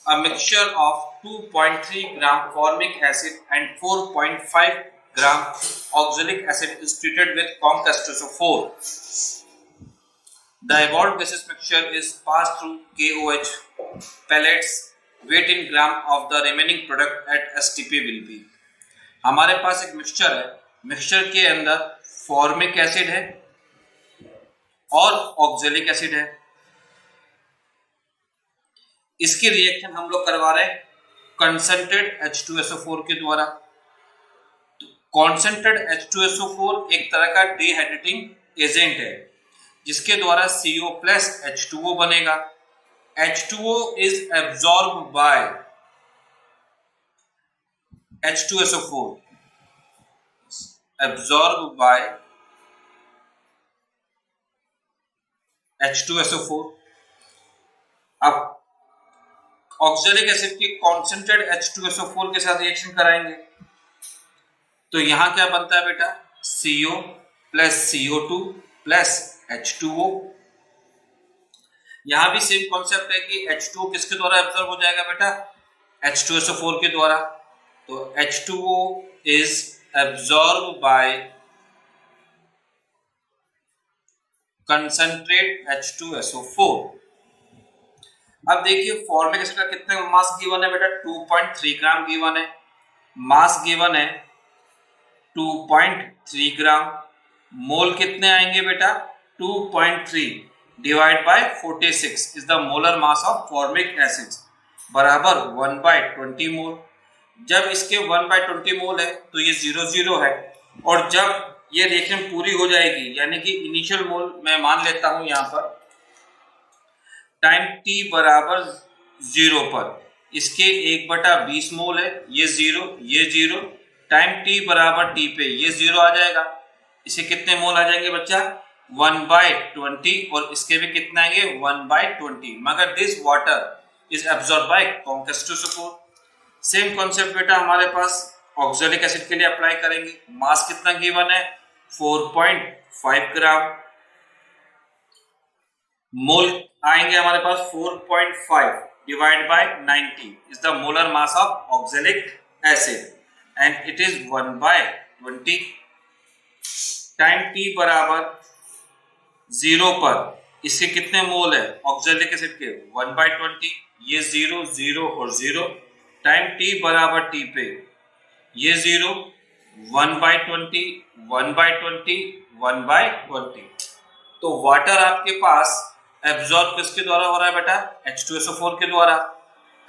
A mixture of 2.3 gram formic acid and 4.5 gram oxalic acid is treated with Conc-H2SO4. The evolved gaseous mixture is passed through KOH pellets. Weight in gram of the remaining product at STP will be. हमारे पास एक mixture है, mixture के अंदर formic acid है और oxalic acid है। इसकी reaction हम लोग करवा रहे हैं कंसंट्रेट H2SO4 के द्वारा। कॉन्सेंट्रेट H2SO4 एक तरह का डिहाइड्रेटिंग एजेंट है जिसके द्वारा CO प्लस H2O बनेगा। H2O is absorbed by H2SO4, absorbed by H2SO4। अब ऑक्जेलिक एसिड के कॉन्सेंट्रेट H2SO4 के साथ रिएक्शन कराएंगे तो यहां क्या बनता है बेटा, CO plus CO2 plus H2O। यहां भी सेम कॉन्सेप्ट है कि H2O किसके द्वारा एब्जॉर्ब हो जाएगा बेटा, H2SO4 के द्वारा। तो H2O is absorb by concentrate H2SO4। अब देखिए फॉर्मिक एसिड का कितने मास गिवन है बेटा, 2.3 ग्राम गिवन है, मास गिवन है 2.3 ग्राम। मोल कितने आएंगे बेटा, 2.3 divide by 46 is the molar mass of formic acid बराबर 1/20 मोल। जब इसके 1/20 मोल है तो ये 0 है, और जब ये रिएक्शन पूरी हो जाएगी यानी कि इनिशियल मोल मैं मान लेता हूं यहां पर टाइम t बराबर 0 पर इसके 1/20 मोल है, ये 0 टाइम t बराबर t पे ये 0 आ जाएगा। इसे कितने मोल आ जाएंगे बच्चा, 1/20, और इसके भी कितने आएंगे 1/20। मगर this water is absorb by Conc-H2SO4। Same concept बेटा हमारे पास ऑक्जेलिक एसिड के लिए अप्लाई करेंगे। मास कितना गिवन है, 4.5 ग्राम। मोल आएंगे हमारे पास 4.5 divide by 90 is the molar mass of oxalic acid and it is 1/20। Time t बराबर 0 पर इसके कितने मोल है ऑक्जेलिक एसिड के, 1/20, ये 0 और 0। टाइम t बराबर t पे ये 0, 1/20, 1/20, 1/20। तो वाटर आपके पास एब्जॉर्ब किसके द्वारा हो रहा है बेटा, H2SO4 के द्वारा।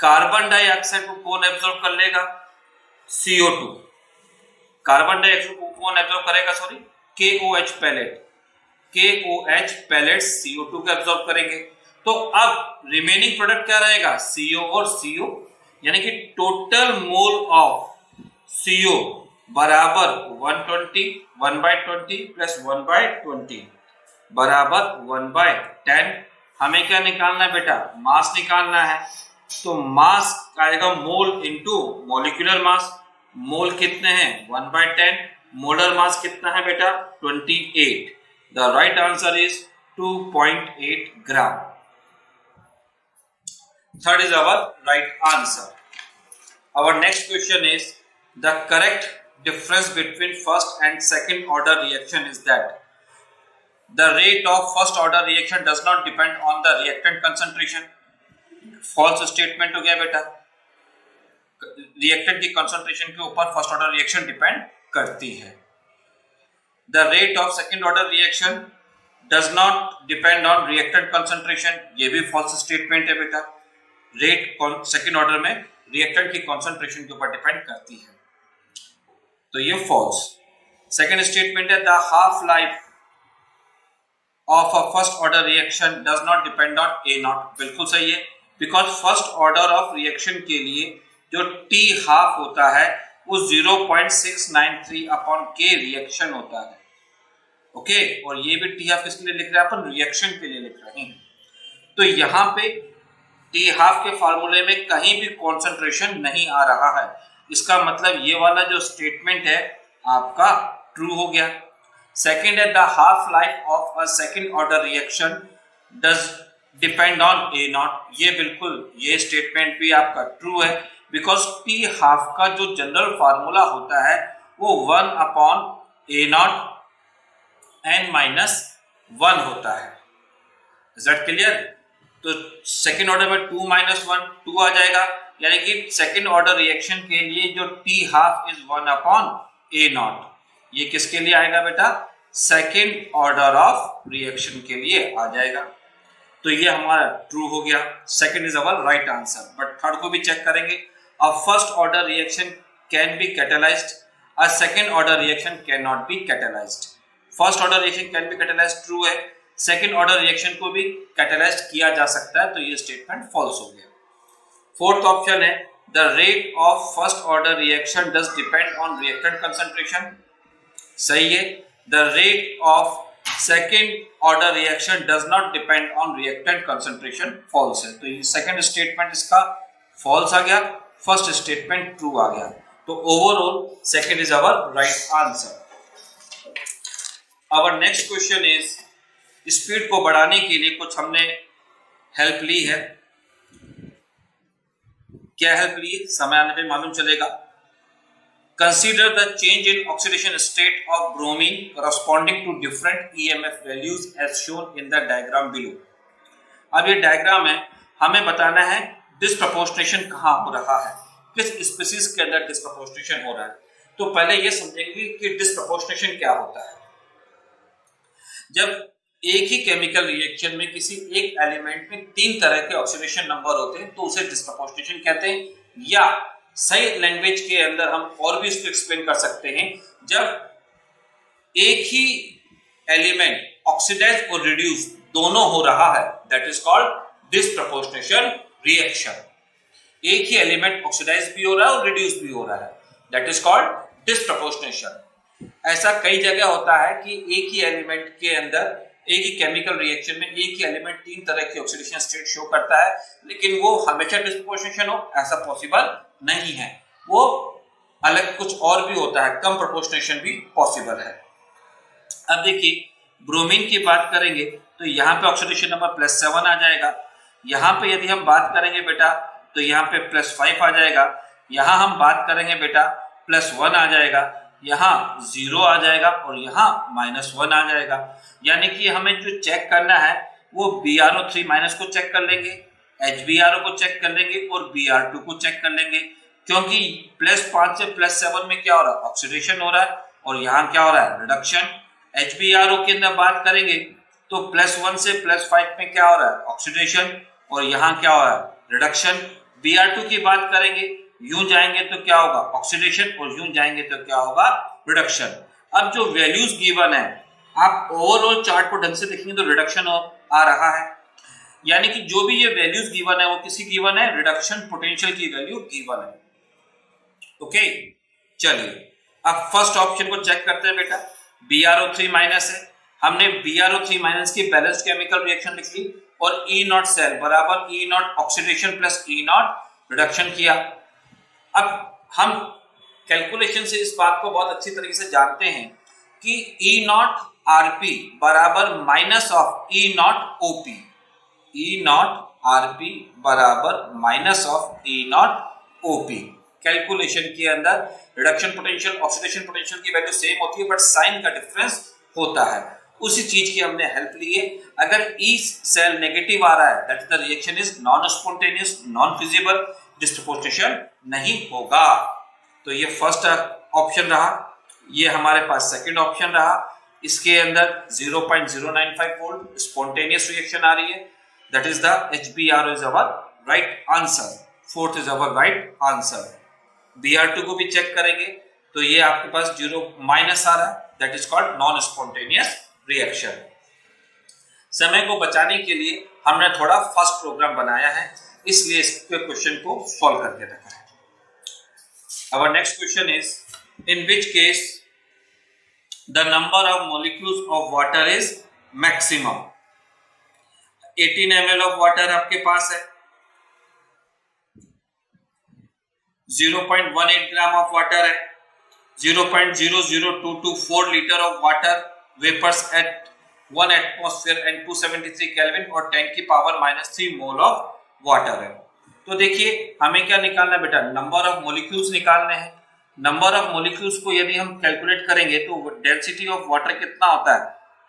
कार्बन डाइऑक्साइड को कौन एब्जॉर्ब कर लेगा, CO2। कार्बन डाइऑक्साइड को कौन एब्जॉर्ब करेगा, sorry KOH pellet, KOH pellet CO2 को एब्जॉर्ब करेंगे। तो अब रिमेनिंग प्रोडक्ट क्या रहेगा, CO और CO, यानी कि टोटल मोल ऑफ CO बराबर 120, 1/20 प्लस 1/20 बराबर 1/10। हमें क्या निकालना है बेटा, मास निकालना है। तो मास आएगा मोल इनटू मॉलिक्यूलर मास। मोल कितने हैं 1/10, मोलर मास कितना है बेटा 28। The right answer is 2.8 gram. Third is our right answer. Our next question is the correct difference between first and second order reaction is that the rate of first order reaction does not depend on the reactant concentration. False statement हो गया बेटा, reactant की concentration के ऊपर first order reaction depend करती है। The rate of second order reaction does not depend on reactant concentration, ये भी false statement है बेटा। रेट सेकेंड ऑर्डर में रिएक्टेंट की कॉन्सेंट्रेशन के ऊपर डिपेंड करती है, तो ये फॉल्स। सेकेंड स्टेटमेंट है the half life of a first order reaction does not depend on A not. बिल्कुल सही है, because first order of reaction के लिए जो टी हाफ होता है वो 0.693 अपॉन के रिएक्शन होता है। ओके, और ये भी टी हाफ किसके लिए लिख रहे हैं अपन, रिएक्शन के लिए लिख रहे हैं। तो यहाँ पे टी हाफ के फार्मूले में कहीं भी कॉन्सेंट्रेशन नहीं आ रहा है, इसका मतलब ये वाला जो स्टेटमेंट है आपका ट्रू हो गया। सेकेंड है the half life of a second order reaction does depend on A not. ये बिल्कुल, ये स्टेटमेंट भी आपका ट्रू है, बिकॉज टी हाफ का जो जनरल फार्मूला होता है वो 1 upon A not an minus 1 होता है। Is that clear? तो सेकेंड ऑर्डर में 2 माइनस 1 2 आ जाएगा, यानी कि सेकेंड ऑर्डर रिएक्शन के लिए जो T half is 1 upon A not. ये किसके लिए आएगा बेटा? सेकेंड ऑर्डर ऑफ रिएक्शन के लिए आ जाएगा। तो ये हमारा ट्रू हो गया, second is our right answer. But third को भी चेक करेंगे। A first order reaction can be catalysed, a second order reaction can not be catalysed. First order reaction can be catalysed true है, second order reaction को भी catalysed किया जा सकता है, तो ये स्टेटमेंट फॉल्स हो गया। फोर्थ ऑप्शन है the rate of first order reaction does depend on reactant concentration. सही है। The rate of second order reaction does not depend on reactant concentration, false है। तो ये सेकेंड स्टेटमेंट इसका फॉल्स आ गया, फर्स्ट स्टेटमेंट ट्रू आ गया। तो overall second is our right answer. Our next question is, speed को बढ़ाने के लिए कुछ हमने हेल्प ली है। क्या हेल्प ली? समय आने पे मालूम चलेगा। Consider the change in oxidation state of bromine corresponding to different EMF values as shown in the diagram below. अब ये डायग्राम है, हमें बताना है डिस्प्रपोर्शनेशन कहाँ हो रहा है, किस स्पीसीज के अंदर डिस्प्रपोर्शनेशन हो रहा है। तो पहले ये समझेंगे कि डिस्प्रपोर्शनेशन क्या होता है। जब एक ही केमिकल रिएक्शन में किसी एक एलिमेंट में 3 तरह के ऑक्सीडेशन नंबर होते हैं तो उसे डिस्प्रपोर्शनेशन कहते हैं। या सही लैंग्वेज के अंदर हम और भी इसको एक्सप्लेन कर सकते हैं, जब एक ही एलिमेंट ऑक्सीडाइज और रिड्यूस दोनों हो रहा है, that is called disproportionation reaction. एक ही एलिमेंट ऑक्सीडाइज भी हो रहा है और रिड्यूस भी हो रहा है, दैट इज कॉल्ड डिस्प्रपोर्शनेशन। ऐसा कई जगह होता है कि एक ही एलिमेंट के अंदर, एक ही केमिकल रिएक्शन में एक ही एलिमेंट 3 तरह की ऑक्सीडेशन स्टेट शो करता है, लेकिन वो हमेशा डिस्प्रपोर्शनेशन हो ऐसा पॉसिबल नहीं है। वो अलग कुछ और भी होता है, कम प्रोपोर्शनेशन भी पॉसिबल है। अब देखिए, ब्रोमीन की बात करेंगे तो यहाँ पे ऑक्सीडेशन नंबर +7 आ जाएगा। यहाँ पे यदि हम बात करेंगे बेटा तो यहाँ पे +5 आ जाएगा। यहाँ हम बात करेंगे बेटा +1 आ जाएगा, यहाँ 0 आ जाएगा और यहाँ -1 आ जाएगा। यानी कि हमें जो चेक करना है वो BrO3- को चेक कर लेंगे, HBrO को चेक कर लेंगे और Br2 को चेक कर लेंगे, क्योंकि +5 से +7 में क्या हो रहा है? ऑक्सीडेशन हो रहा है, और यहाँ क्या हो रहा है? रिडक्शन। HBrO के अंदर बात करेंगे तो +1 से +5 में क्या हो रहा है? ऑक्सीडेशन, और यहाँ क्या हो रहा है? रिडक्शन। Br2 की बात करेंगे, यूं जाएंगे तो क्या होगा? ऑक्सीडेशन, और यूं जाएंगे तो क्या होगा? रिडक्शन। अब जो वैल्यूज गिवन है, आप ओवरऑल चार्ट को ढंग से देखेंगे तो रिडक्शन आ रहा है, यानी कि जो भी ये वैल्यूज गिवन है वो किसी गिवन है? रिडक्शन पोटेंशियल की वैल्यू गिवन है। ओके, चलिए अब फर्स्ट ऑप्शन को चेक करते हैं बेटा। BrO3- है, हमने BrO3- की बैलेंस्ड केमिकल रिएक्शन लिख ली और E0 सेल बराबर E0 oxidation plus E0 reduction किया। अब हम कैलकुलेशन से इस बात को बहुत अच्छी तरीके से जानते हैं कि E0 Rp बराबर minus of E0 OP, E0 Rp बराबर minus of E0 OP। Calculation के अंदर रिडक्शन पोटेंशियल, ऑक्सीडेशन पोटेंशियल की वैल्यू सेम होती है, बट साइन का डिफरेंस होता है। उसी चीज की हमने हेल्प ली है। अगर E सेल नेगेटिव आ रहा है, that is the reaction is non spontaneous, non feasible, disproportionation नहीं होगा। तो ये फर्स्ट ऑप्शन रहा, ये हमारे पास सेकंड ऑप्शन रहा। इसके अंदर 0.095 वोल्ट स्पॉन्टेनियस रिएक्शन आ रही है, that is the HBrO is our right answer. Fourth is our right answer. Br2 को भी चेक करेंगे तो ये आपके पास 0- आ रहा है, that is called non spontaneous reaction. समय को बचाने के लिए हमने थोड़ा फास्ट प्रोग्राम बनाया है, इसलिए इस क्वेश्चन को सॉल्व करके रखा है। Our next question is, in which case the number of molecules of water is maximum? 18 ml of water आपके पास है, 0.18 ग्राम ऑफ वाटर है, 0.00224 litre of water vapours at 1 atmosphere and 273 kelvin और 10 की power -3 mole of water है। तो देखिए हमें क्या निकालना है बेटा, नंबर ऑफ मोलिक्यूल्स निकालने हैं। नंबर ऑफ मोलिक्यूल्स को यदि हम कैलकुलेट करेंगे तो डेंसिटी ऑफ वाटर कितना होता है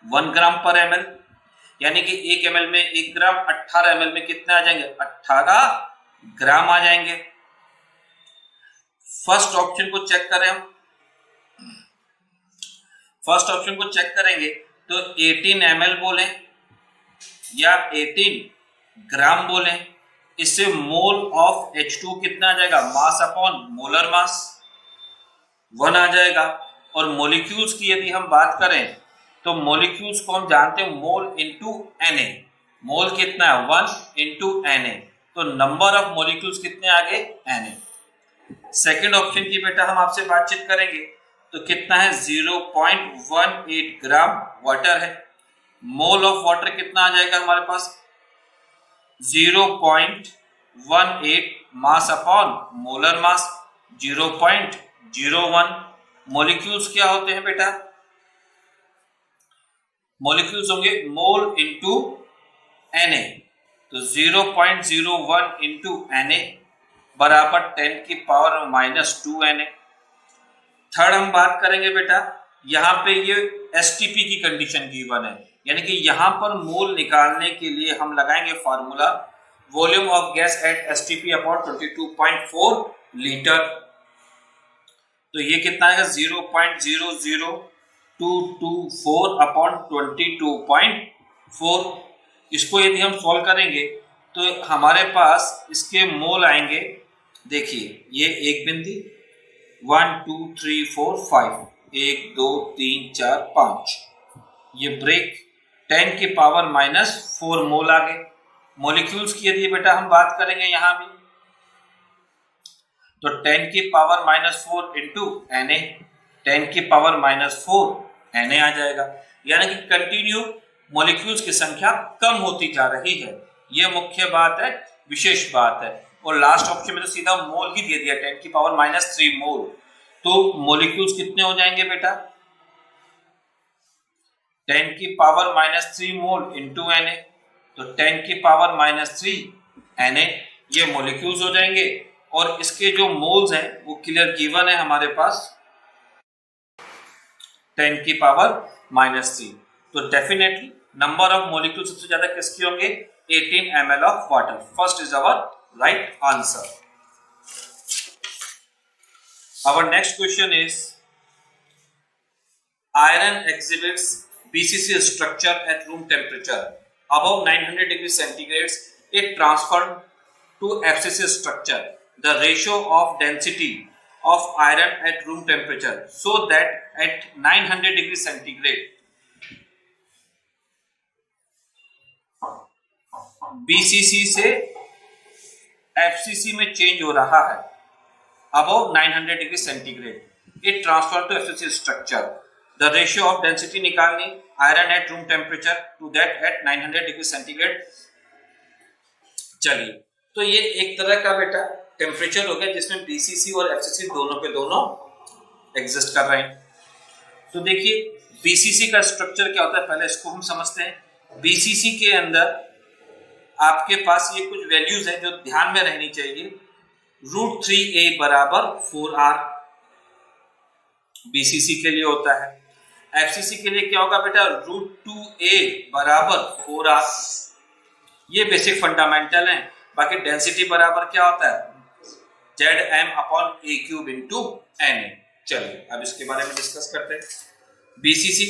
1 ग्राम पर ml, यानी कि 1 ml में 1 ग्राम, 18 ml में कितने आ जाएंगे 18 ग्राम आ जाएंगे। फर्स्ट ऑप्शन को चेक करें हम, फर्स्ट ऑप्शन को चेक करेंगे तो 18 ml बोले या 18 ग्राम बोले, इससे मोल ऑफ H2 कितना आ जाएगा, मास अपॉन मोलर मास 1 आ जाएगा। और मॉलिक्यूल्स की यदि हम बात करें तो मॉलिक्यूल्स को हम जानते हैं मोल इनटू Na, मोल कितना है 1 इनटू Na, तो नंबर ऑफ मॉलिक्यूल्स कितने आ गए Na। सेकंड ऑप्शन की बेटा हम आपसे बातचीत करेंगे तो कितना है 0.18 ग्राम वाटर है, मोल ऑफ वाटर कितना आ जाएगा हमारे पास 0.18 mass upon molar mass 0.01। Molecules क्या होते हैं बेटा, मॉलिक्यूल्स होंगे मोल इनटू Na, तो 0.01 इनटू Na बराबर 10 की पावर -2 Na। थर्ड हम बात करेंगे बेटा, यहाँ पे ये STP की कंडीशन गिवन है, यानी कि यहाँ पर मोल निकालने के लिए हम लगाएंगे formula volume of gas at STP upon 22.4 litre. तो ये कितना आएगा 0.00224 अपॉन 22.4। इसको यदि हम सॉल्व करेंगे तो हमारे पास इसके मोल आएंगे, देखिए ये एक बिंदी 1 2 3 4 5, 1 2 3 4 5, ये ब्रेक 10 की पावर -4 मोल आ गए। मॉलिक्यूल्स की यदि बेटा हम बात करेंगे यहाँ भी तो 10 की पावर -4 इंटू Na, 10 की पावर -4 Na आ जाएगा, यानी कि कंटिन्यू मॉलिक्यूल्स की संख्या कम होती जा रही है। यह मुख्य बात है, विशेष बात है। और लास्ट ऑप्शन में तो सीधा मोल ही दे दिया 10 की पावर -3 मोल, तो मॉलिक्यूल्स कितने हो जाएंगे बेटा 10 की पावर -3 मोल इंटू Na, तो 10 की पावर -3 Na ये मॉलिक्यूल्स हो जाएंगे। और इसके जो मोल्स हैं वो क्लियर गिवन है हमारे पास 10 की पावर -3, तो डेफिनेटली नंबर ऑफ मॉलिक्यूल सबसे ज्यादा किसके होंगे 18 ml of water. First is our right answer. Our next question is iron exhibits BCC structure at room temperature above 900 degrees centigrade. It transferred to FCC structure. The ratio of density of iron at room temperature so that at 900 degrees centigrade BCC से FCC में change हो रहा है above 900 degree centigrade. It transferred to FCC structure. The ratio of density निकालनी iron at room temperature to that at 900 degree centigrade. चलिए, तो ये एक तरह का बेटा टेम्परेचर हो गया जिसमें BCC और FCC दोनों पे दोनों एग्जिस्ट कर रहे हैं। तो देखिए BCC का स्ट्रक्चर क्या होता है, पहले इसको हम समझते हैं। BCC के अंदर आपके पास ये कुछ वैल्यूज है जो ध्यान में रहनी चाहिए। √3a बराबर 4r BCC के लिए होता है। FCC के लिए क्या होगा बेटा √2a बराबर 4r। ये बेसिक फंडामेंटल है। बाकी डेंसिटी बराबर क्या होता है Zm upon a cube into Na। चलिए अब इसके बारे में डिस्कस करते हैं। BCC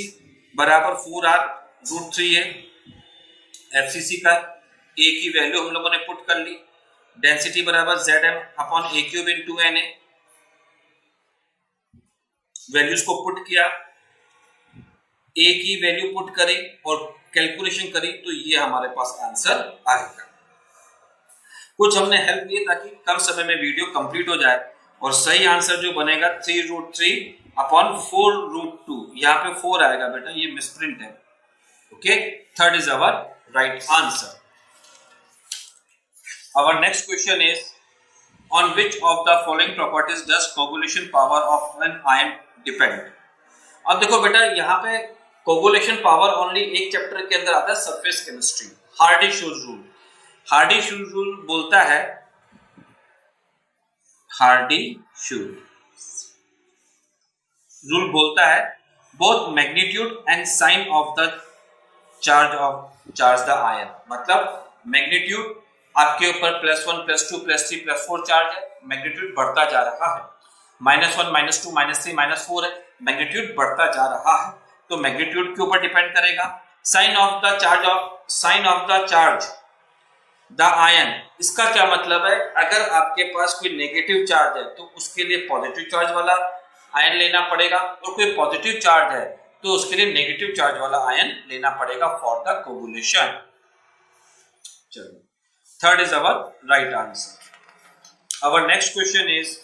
बराबर 4r √3a, FCC का a की वैल्यू हम लोगों ने पुट कर ली, डेंसिटी बराबर Zm upon a cube into Na, values को पुट किया, a की वैल्यू पुट करी और कैलकुलेशन करी, तो ये हमारे पास आंसर आएगा। कुछ हमने हेल्प किया ताकि कम समय में वीडियो कंप्लीट हो जाए और सही आंसर जो बनेगा 3√3 अपॉन 4√2, यहाँ पे 4 आएगा बेटा, ये मिसप्रिंट है। Okay, third is our right answer. Our next question is, on which of the following properties does coagulation power of an ion depend? अब देखो बेटा यहाँ पे कोगुलेशन पावर ओनली एक चैप्टर के अंदर आता है, surface chemistry, Hardy Schulze rule. Hardy Schulze rule बोलता है, हार्डी-शूज रूल बोलता है both magnitude and sign of the charge the ion, मतलब मैग्नीट्यूड आपके ऊपर +1 +2 +3 +4 चार्ज है, मैग्नीट्यूड बढ़ता जा रहा है, -1 -2 -3 -4 है, मैग्नीट्यूड बढ़ता जा रहा है, तो मैग्नीट्यूड के ऊपर डिपेंड करेगा। Sign of the charge the ion, इसका क्या मतलब है, अगर आपके पास कोई नेगेटिव चार्ज है तो उसके लिए पॉजिटिव चार्ज वाला आयन लेना पड़ेगा, और कोई पॉजिटिव चार्ज है तो उसके लिए नेगेटिव चार्ज वाला आयन लेना पड़ेगा फॉर द कोगुलेशन। चलो, third is our right answer. Our next question is,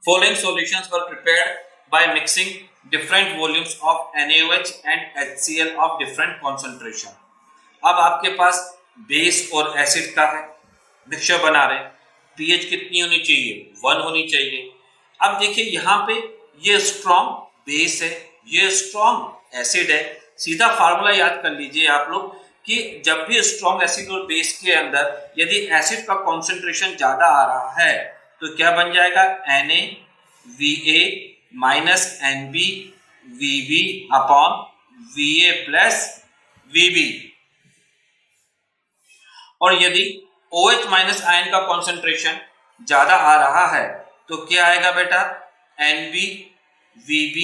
following solutions were prepared by mixing different volumes of NaOH and HCl of different concentration। अब आपके पास बेस और acid का है, mixture बना रहे हैं, पीएच कितनी होनी चाहिए, 1 होनी चाहिए। अब देखिए यहाँ पे ये स्ट्रॉन्ग बेस है, ये स्ट्रॉन्ग एसिड है, सीधा फार्मूला याद कर लीजिए आप लोग कि जब भी स्ट्रॉन्ग एसिड और बेस के अंदर यदि एसिड का कॉन्सेंट्रेशन ज्यादा आ रहा है तो क्या बन जाएगा, NaVa minus NbVb upon Va plus Vb। और यदि OH माइनस आयन का कॉन्सेंट्रेशन ज्यादा आ रहा है तो क्या आएगा बेटा, NbVb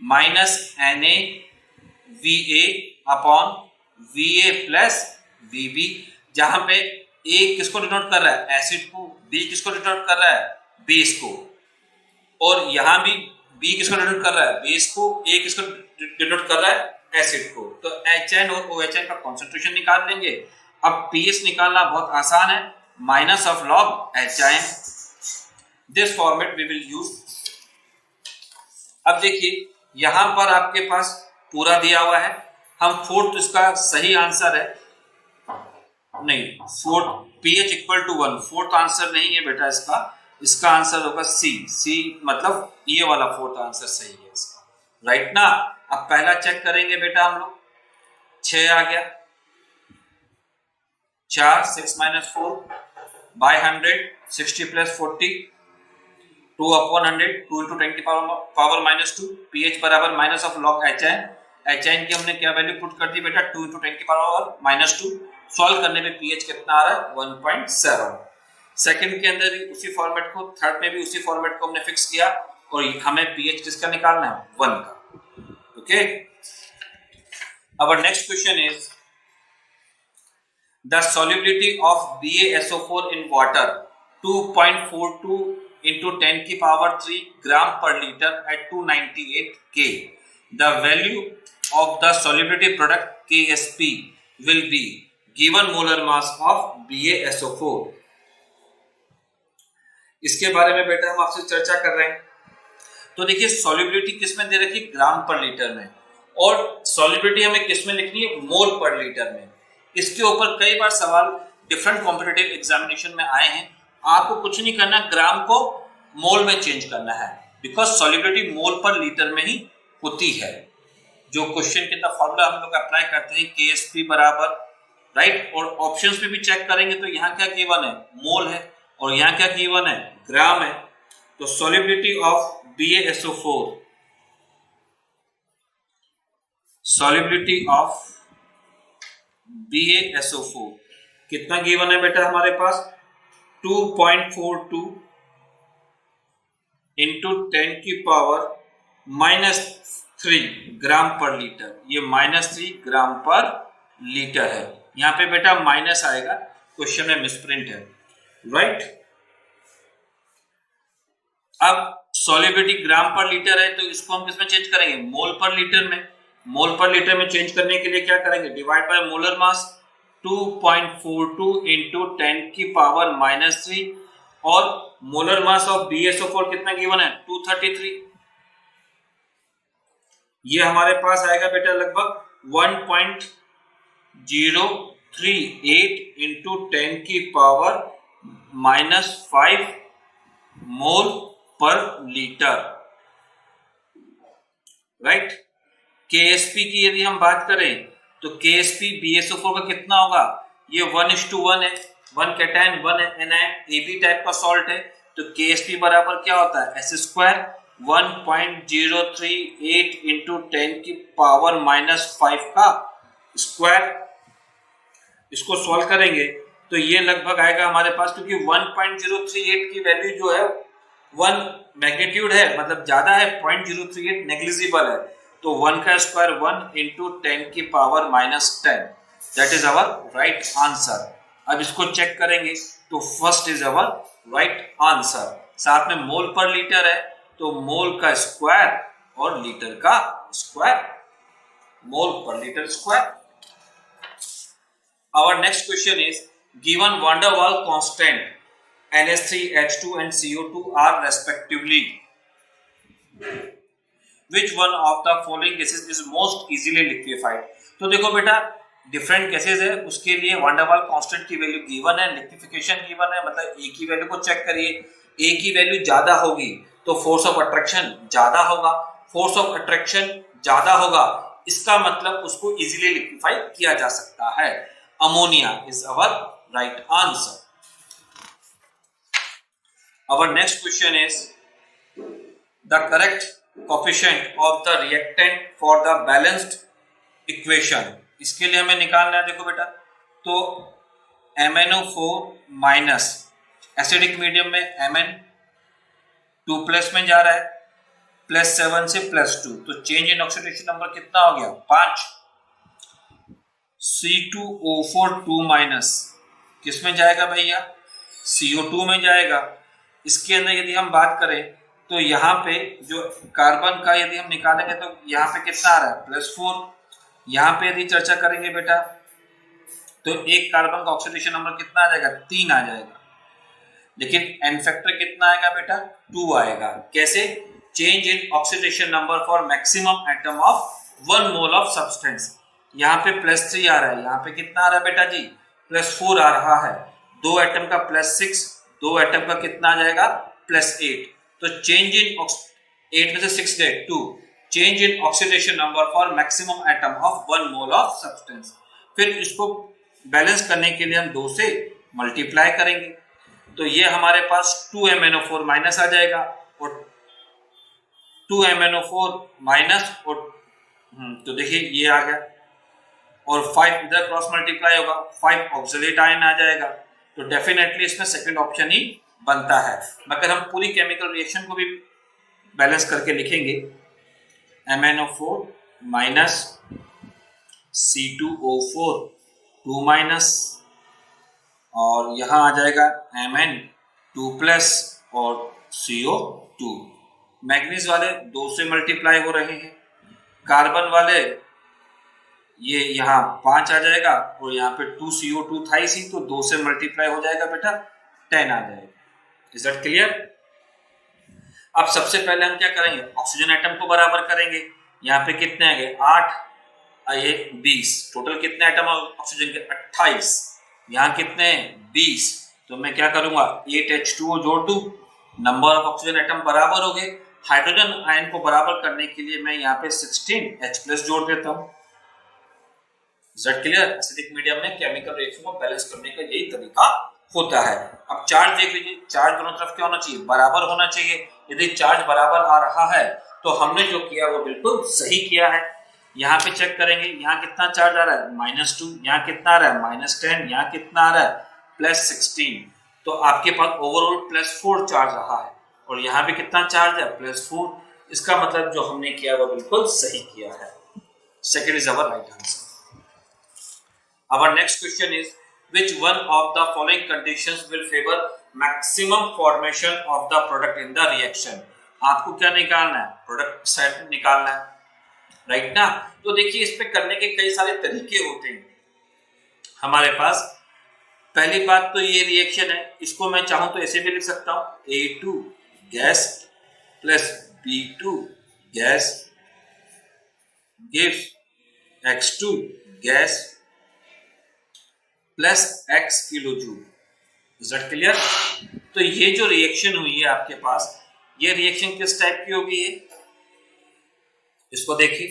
minus NaVa upon Va plus Vb, जहां पे A किसको डिनोट कर रहा है, एसिड को, B किसको डिनोट कर रहा है, बेस को, और यहां भी B किसको डिनोट कर रहा है, बेस को, A किसको डिनोट कर रहा है, एसिड को। तो HN और OHN का कॉन्सेंट्रेशन निकाल लेंगे। अब pH निकालना बहुत आसान है, minus of log HIN, this format we will use. अब देखिए यहां पर आपके पास पूरा दिया हुआ है, हम फोर्थ, इसका सही आंसर है नहीं, fourth pH equal to 1, fourth answer नहीं है बेटा इसका आंसर होगा सी, मतलब ये वाला फोर्थ आंसर सही है इसका, राइट ना। अब पहला चेक करेंगे बेटा हम लोग, 6 आ गया, 4 6 - 4 by 100 60 + 40 2 upon 100 2 × 10 की पावर -2, pH बराबर माइनस ऑफ लॉग HIN की हमने क्या वैल्यू पुट कर दी बेटा, 2 × 10 की पावर -2। सॉल्व करने में pH कितना आ रहा है, 1.7। सेकंड के अंदर भी उसी फॉर्मेट को, थर्ड में भी उसी फॉर्मेट को हमने फिक्स किया, और हमें pH किसका निकालना है, 1 का। Okay, our next question is, the solubility of BaSO4 in water 2.42 × 10 की power 3 gram per litre at 298 K। The value of the solubility product KSP will be given molar mass of BaSO4। इसके बारे में बेटा हम आपसे चर्चा कर रहे हैं। तो देखिए सॉल्युबिलिटी किसमें दे रखी, ग्राम पर लीटर में, और सॉल्युबिलिटी हमें किसमें लिखनी है, मोल पर लीटर में। इसके ऊपर कई बार सवाल डिफरेंट कॉम्पिटिटिव एग्जामिनेशन में आए हैं। आपको कुछ नहीं करना, ग्राम को मोल में चेंज करना है, बिकॉज सॉल्युबिलिटी मोल पर लीटर में ही होती है। जो क्वेश्चन के अंदर फॉर्मूला हम लोग अप्लाई करते हैं, KSP बराबर, राइट, और ऑप्शंस में भी चेक करेंगे तो यहाँ क्या गिवन है, मोल है, और यहाँ क्या गिवन है, ग्राम है। तो solubility of BaSO4, solubility of BaSO4 कितना गिवन है बेटा हमारे पास, 2.42 × 10 की पावर -3 ग्राम पर लीटर। ये -3 ग्राम पर लीटर है, यहाँ पे बेटा माइनस आएगा, क्वेश्चन में मिसप्रिंट है, राइट। अब सॉल्युबिलिटी ग्राम पर लीटर है तो इसको हम किसमें चेंज करेंगे, मोल पर लीटर में। मोल पर लीटर में चेंज करने के लिए क्या करेंगे, डिवाइड बाय मोलर मास, 2.42 × 10 की पावर -3, और मोलर मास ऑफ BaSO4 कितना गिवन है, 233। ये हमारे पास आएगा बेटा लगभग 1.038 × 10 की पावर -5 मोल पर लीटर। राइट। KSP की यदि हम बात करें तो KSP BSO4 का कितना होगा, ये 1:1 है, 1 कैटायन 1 एनायन, AB टाइप का सॉल्ट है, तो KSP बराबर क्या होता है, S स्क्वायर 1.038 इंटू 10 की पावर -5 का स्क्वायर। इसको सॉल्व करेंगे तो ये लगभग आएगा हमारे पास, क्योंकि 1.038 की वैल्यू जो है 1 मैग्नीट्यूड है, मतलब ज्यादा है, 0.038 नेग्लिजिबल है, तो 1 का स्क्वायर 1 इंटू 10 की power -10, that is our right answer. अब इसको चेक करेंगे तो first is our right answer. साथ में मोल पर लीटर है, तो मोल का स्क्वायर और लीटर का स्क्वायर, मोल पर litre square. Our next question is, given van der Waals constant NH3, H2 and CO2 are respectively, which one of the following gases is most easily liquefied? तो देखो बेटा, different gases है, उसके लिए van der Waals constant की value given है, liquefaction given है, मतलब ए की वैल्यू को चेक करिए, ए की वैल्यू ज्यादा होगी तो फोर्स ऑफ अट्रैक्शन ज्यादा होगा, फोर्स ऑफ अट्रैक्शन ज्यादा होगा, इसका मतलब उसको इजीली लिक्विफाई किया जा सकता है। Ammonia is our right answer. Our next question is, the correct coefficient of the reactant for the balanced equation. इसके लिए हमें निकालना है, देखो बेटा, तो MnO4 माइनस एसिडिक मीडियम में Mn2 प्लस में जा रहा है, +7 से +2, तो चेंज इन ऑक्सीडेशन नंबर कितना हो गया, 5। C2O4 2 माइनस किस में जाएगा भैया, CO2 में जाएगा। इसके अंदर यदि हम बात करें तो यहाँ पे जो कार्बन का यदि हम निकालेंगे तो यहाँ पे कितना आ रहा है, +4। यहाँ पे यदि चर्चा करेंगे बेटा तो एक कार्बन का ऑक्सीडेशन नंबर कितना आ जाएगा, 3 आ जाएगा, लेकिन एन फैक्टर कितना आएगा बेटा, 2 आएगा। कैसे, change in oxidation number for maximum atom of 1 mole of substance. यहाँ पे +3 आ रहा है, यहाँ पे कितना आ रहा है बेटा जी, +4 आ रहा है, 2 एटम का +6, 2 एटम का कितना आ जाएगा, +8, तो चेंज इन 8 में से 6 गए 2, change in oxidation number for maximum atom of 1 mole of substance. फिर इसको बैलेंस करने के लिए हम 2 से मल्टीप्लाई करेंगे, तो ये हमारे पास 2MnO4 माइनस आ जाएगा, और 2MnO4 माइनस, और तो देखिए ये आ गया, और 5 इधर क्रॉस मल्टीप्लाई होगा, 5 ऑक्सलेट आयन आ जाएगा, तो डेफिनेटली इसमें सेकंड ऑप्शन ही बनता है। मगर हम पूरी केमिकल रिएक्शन को भी बैलेंस करके लिखेंगे, MnO4 माइनस C2O4 2 माइनस, और यहाँ आ जाएगा Mn2 प्लस और CO2। मैग्नीज वाले 2 से मल्टीप्लाई हो रहे हैं, कार्बन वाले ये यहाँ 5 आ जाएगा, और यहाँ पे 2 CO2 था इसी, तो 2 से मल्टीप्लाई हो जाएगा बेटा, 10 आ जाएगा। Is that clear? अब सबसे पहले हम क्या करेंगे, ऑक्सीजन एटम को बराबर करेंगे। यहाँ पे कितने आ गए, 8, ये 20, टोटल कितने एटम ऑक्सीजन के, 28, यहाँ कितने 20, तो मैं क्या करूंगा, 8H2O जोड़ दूं, नंबर ऑफ ऑक्सीजन एटम बराबर हो गए। हाइड्रोजन आयन को बराबर करने के लिए मैं यहाँ पे 16H+ जोड़ देता हूँ। Is that clear? Acidic medium में केमिकल रिएक्शन को बैलेंस करने का यही तरीका होता है। अब चार्ज देख लीजिए, चार्ज दोनों तरफ क्या होना चाहिए, बराबर होना चाहिए। यदि चार्ज बराबर आ रहा है तो हमने जो किया वो बिल्कुल सही किया है। यहाँ पे चेक करेंगे, यहाँ कितना चार्ज आ रहा है, -2, यहाँ कितना आ रहा है, -10, यहाँ कितना आ रहा है, +16, तो आपके पास ओवरऑल +4 चार्ज रहा है, और यहाँ पे कितना चार्ज है, +4। इसका मतलब जो हमने किया वो बिल्कुल सही किया है। Second is our right answer. Our next question is, which one of the following conditions will favor maximum formation of the product in the reaction? आपको क्या निकालना है, प्रोडक्ट साइड निकालना है, राइट ना। तो देखिए इस पे करने के कई सारे तरीके होते हैं हमारे पास। पहली बात तो ये रिएक्शन है, इसको मैं चाहूं तो ऐसे भी लिख सकता हूं, A2 gas plus B2 gas gives X2 gas plus X kilo joule. Is that clear? तो ये जो रिएक्शन हुई है आपके पास, ये रिएक्शन किस टाइप की होगी, इसको देखिए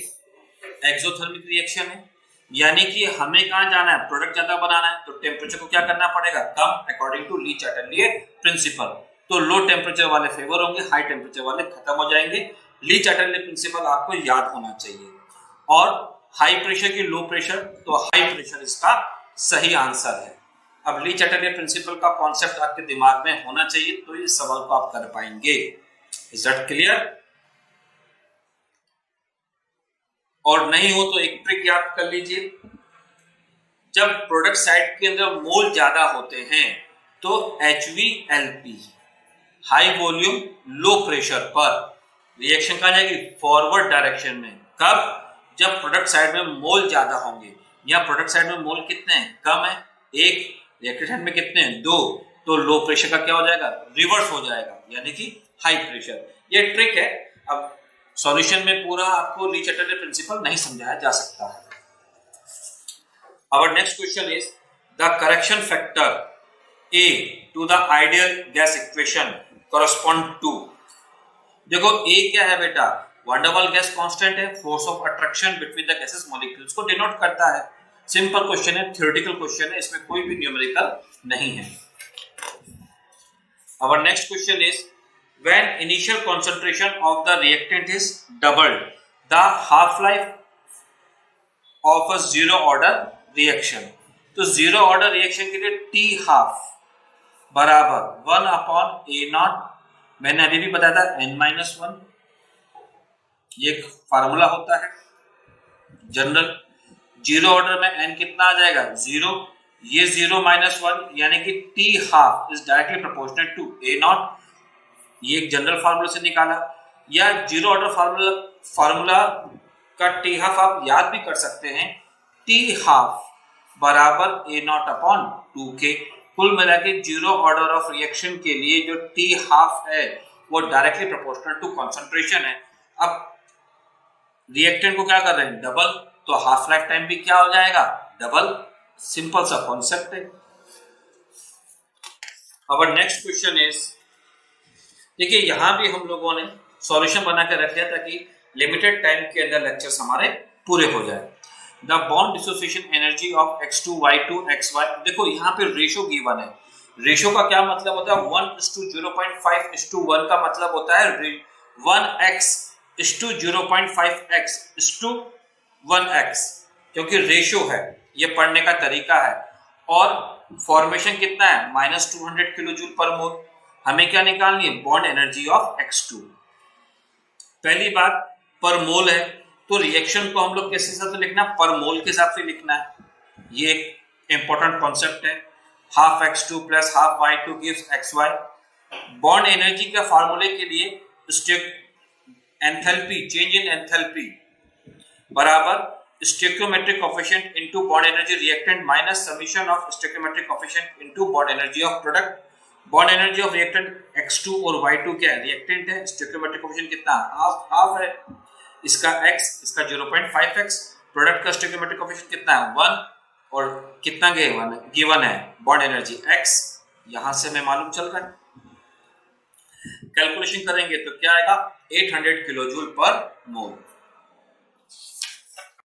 एक्सोथर्मिक रिएक्शन है, यानी कि हमें कहां जाना है, प्रोडक्ट ज्यादा बनाना है, तो टेम्परेचर को क्या करना पड़ेगा, कम, अकॉर्डिंग टू ली चैटरले प्रिंसिपल। तो लो टेम्परेचर वाले फेवर होंगे, हाई टेम्परेचर वाले खत्म हो जाएंगे। ली चैटरले प्रिंसिपल आपको याद होना चाहिए। और हाई प्रेशर की लो प्रेशर, तो हाई प्रेशर इसका सही आंसर है। अब ली चैटरले प्रिंसिपल का कॉन्सेप्ट आपके दिमाग में होना चाहिए, तो इस सवाल को आप कर पाएंगे। Is that clear? और नहीं हो तो एक ट्रिक याद कर लीजिए, जब प्रोडक्ट साइड के अंदर मोल ज्यादा होते हैं तो HVLP high volume low pressure पर रिएक्शन कहां जाएगी, फॉरवर्ड डायरेक्शन में। कब? जब प्रोडक्ट साइड में मोल ज्यादा होंगे। या प्रोडक्ट साइड में मोल कितने हैं, कम है, एक, रिएक्टर साइड में कितने हैं, दो, तो लो प्रेशर का क्या हो जाएगा, रिवर्स हो जाएगा, यानी कि हाई प्रेशर। ये ट्रिक है। अब सॉल्यूशन में पूरा आपको ली चैटरले प्रिंसिपल नहीं समझाया जा सकता है। Our next question is the correction factor A to the ideal gas equation correspond to। देखो A क्या है बेटा, van der Waals gas constant है, force of attraction between the gases molecules को डिनोट करता है। सिंपल क्वेश्चन है, theoretical question है, इसमें कोई भी न्यूमेरिकल नहीं है। Our next question is when initial concentration of the reactant is doubled, the half life of a zero order reaction. तो जीरो ऑर्डर रिएक्शन के लिए टी हाफ बराबर 1/A0, मैंने अभी भी बताया था n-1, ये एक फार्मूला होता है जनरल। जीरो ऑर्डर में n कितना आ जाएगा, 0, ये 0-1, यानी कि T half is directly proportional to A0, ये एक जनरल फार्मूला से निकाला। या जीरो ऑर्डर फार्मूला का टी हाफ आप याद भी कर सकते हैं, टी हाफ बराबर A0/2K। कुल मिला के जीरो ऑर्डर ऑफ रिएक्शन के लिए जो टी हाफ है वो डायरेक्टली प्रोपोर्शनल टू कंसंट्रेशन है। अब रिएक्टेंट को क्या कर रहे हैं, डबल, तो हाफ लाइफ टाइम भी क्या हो जाएगा, डबल। सिंपल सा कॉन्सेप्ट है। अवर नेक्स्ट क्वेश्चन इज, देखिए यहां भी हम लोगों ने सॉल्यूशन बना के रख दिया ताकि लिमिटेड टाइम के अंदर लेक्चर्स हमारे पूरे हो जाए। The bond dissociation energy of X2 Y2 XY, देखो यहाँ पे रेशो गिवन है। रेशो का क्या मतलब होता है, 1:0.5:1 का मतलब होता है 1x:0.5x:1x, क्योंकि रेशो है, ये पढ़ने का तरीका है। और फॉर्मेशन कितना है, -200 किलोजूल पर मोल। हमें क्या निकालनी है, बॉन्ड एनर्जी ऑफ X2। पहली बात पर मोल है, तो रिएक्शन को हम लोग किस हिसाब से लिखना, पर मोल के हिसाब से लिखना है। ये एक इंपॉर्टेंट कॉन्सेप्ट है। Half X2 plus half Y2 gives XY। Bond energy के फार्मूले के लिए एंथैल्पी, चेंज इन एंथैल्पी बराबर stoichiometric coefficient into bond energy reactant minus summation of stoichiometric coefficient into bond energy of product. Bond energy of reactant X2 और Y2 क्या है, reactant है, stoichiometric coefficient कितना, हाफ है, इसका x, इसका 0.5x, product का स्टोइकियोमेट्रिक कोएफिशिएंट कितना है, 1, और कितना गिवन है, बॉन्ड एनर्जी x, यहां से हमें मालूम चल रहा है। कैलकुलेशन करेंगे तो क्या आएगा, 800 किलोजूल पर मोल।